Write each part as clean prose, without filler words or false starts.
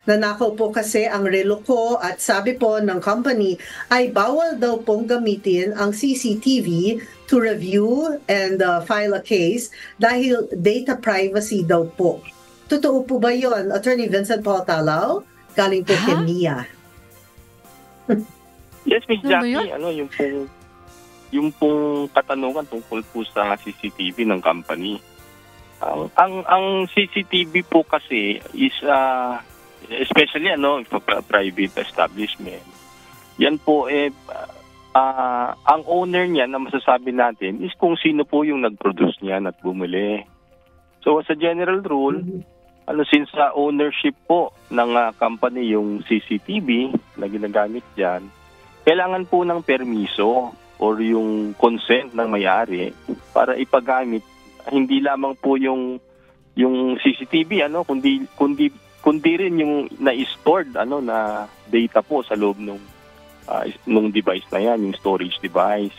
Nanakaw po kasi ang relo ko at sabi po ng company ay bawal daw pong gamitin ang CCTV to review and file a case dahil data privacy daw po. Totoo po ba yon, Attorney Vincent Paul Talao? Galing po kay Mia. Yes, Ms. Ano ba Jackie, yun? yung pong katanungan tungkol po sa CCTV ng company. Ang CCTV po kasi is especially private establishment. Yan po ang owner niya na masasabi natin is kung sino po yung nag-produce niyan at bumili. So as a general rule, since ownership po ng company yung CCTV na ginagamit diyan, kailangan po ng permiso or yung consent ng may-ari para ipagamit hindi lamang po yung CCTV kundi rin yung na-stored na data po sa loob nung device na yan, yung storage device.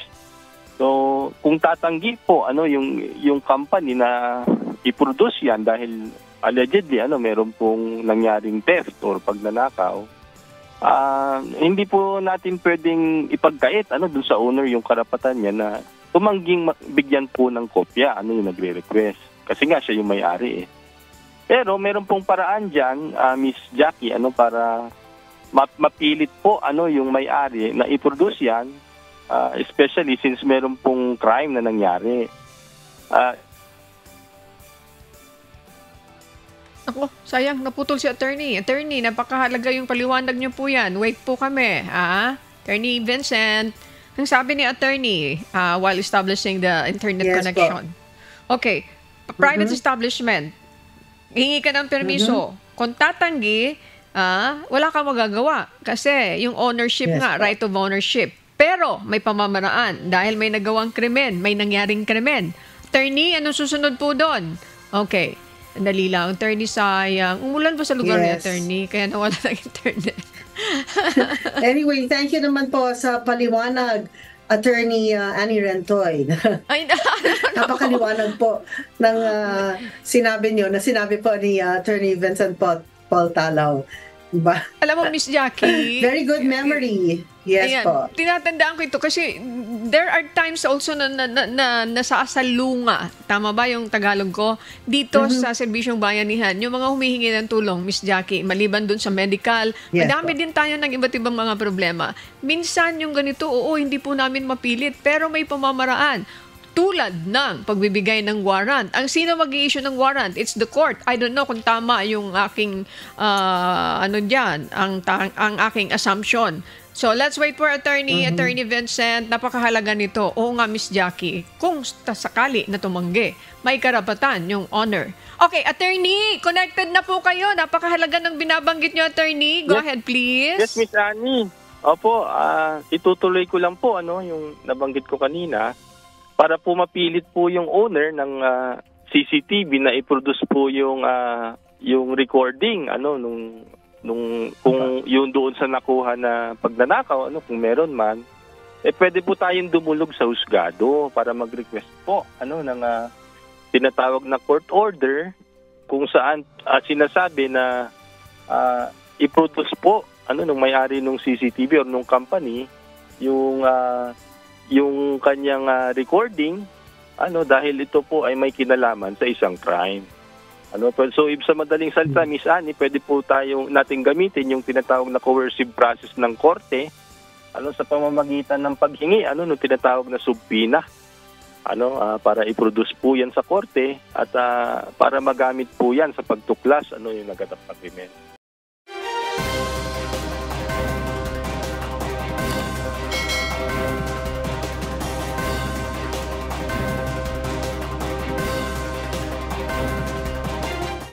So, kung tatanggi po yung company na i-produce yan dahil allegedly meron pong nangyaring theft or pagnanakaw, hindi po natin pwedeng ipagkait dun sa owner yung karapatan niya na tumangging bigyan po ng kopya yung nagre-request. Kasi nga siya yung may-ari Pero meron pong paraan dyan, Miss Jackie, para mapilit po yung may-ari na i-produce yan, especially since meron pong crime na nangyari. Ako, sayang, naputol si attorney. Attorney, napakahalaga yung paliwanag niyo po yan. Wait po kami. Attorney Vincent, ang sabi ni attorney while establishing the internet connection. Po. Okay, private establishment, hingi ka ng permiso. Kung tatanggi, wala kang magagawa. Kasi yung ownership right of ownership. Pero may pamamaraan dahil may nagawang krimen, may nangyaring krimen. Attorney, anong susunod po doon? Okay. Dali lang. Attorney, sayang. Umulan ba sa lugar ni attorney? Kaya nawala ng internet. Anyway, thank you naman po sa paliwanag, Attorney Annie Rentoy. Ay, Napakaliwanag po ng sinabi nyo, na sinabi po ni Attorney Vincent Paul Talao. Diba? Alam mo, Miss Jackie. Very good memory. Yes, ayan, po. Tinatandaan ko ito kasi there are times also na nasasalunga. Tama ba yung Tagalog ko? Dito sa Serbisyong Bayanihan, yung mga humihingi ng tulong, Miss Jackie, maliban dun sa medical, madami din tayo ng iba't ibang mga problema. Minsan yung ganito, hindi po namin mapilit, pero may pamamaraan. Tulad ng pagbibigay ng warrant. Ang sino mag-i-issue ng warrant? It's the court. I don't know kung tama yung aking ang aking assumption. So let's wait for Attorney Vincent. Napakahalaga nito. Oo nga, Miss Jackie. Kung sakali na tumanggi, may karapatan yung honor. Okay, Attorney, connected na po kayo. Napakahalaga ng binabanggit nyo, Attorney. Go ahead, please. Yes, Miss Annie. Opo, itutuloy ko lang po yung nabanggit ko kanina. Para po mapilit po yung owner ng CCTV na i-produce po yung recording kung yun doon sa nakuha na pagnanakaw kung meron man, pwede po tayong dumulog sa husgado para mag-request po ng tinatawag na court order kung saan sinasabi na i-produce po nung may-ari ng CCTV or nung company yung kanyang recording dahil ito po ay may kinalaman sa isang crime. So sa madaling salita, Miss Annie, pwede po nating gamitin yung tinatawag na coercive process ng korte sa pamamagitan ng paghingi nung tinatawag na subpoena para i-produce po yan sa korte at para magamit po yan sa pagtuklas yung naganap na krimen.